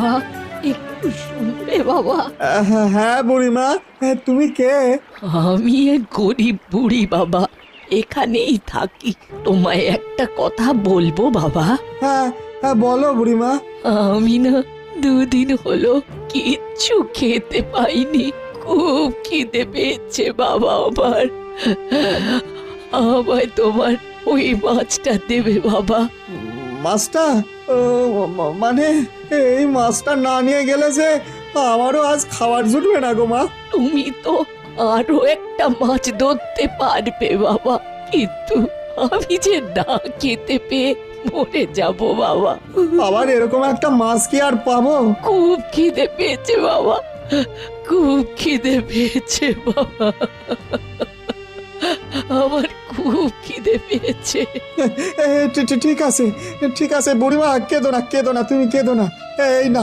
বাবা, একটু শুনবে বাবা? হ্যাঁ হ্যাঁ বুড়িমা, তুমি কে? আমি এক গরিব বুড়ি বাবা, এখানেই থাকি। তোমায় একটা কথা বলবো বাবা? হ্যাঁ হ্যাঁ বলো বুড়িমা। আমি না দুদিন হলো কিচ্ছু খেতে পাইনি, খুব খিদে পেয়েছে বাবা আমার। আমায় তোমার ওই মাছটা দেবে বাবা? মাছটা? ও, মানে এই মাছটা না নিয়ে গেলে যে আমারও আজ খাবার জুটবে না গো মা। তুমি তো আরো একটা মাছ ধরতে পারবে বাবা, কিন্তু আমি যে না খেতে পেয়ে মরে যাব বাবা। আবার এরকম একটা মাছ কি আর পাবো? খুব খিদে পেয়েছে বাবা, খুব খিদে পেয়েছে বাবা, আমার খুব খিদে পেয়েছে। ঠিক আছে, ঠিক আছে বুড়িমা, কেঁদো না, কেঁদো না, তুমি কেঁদো না। এই না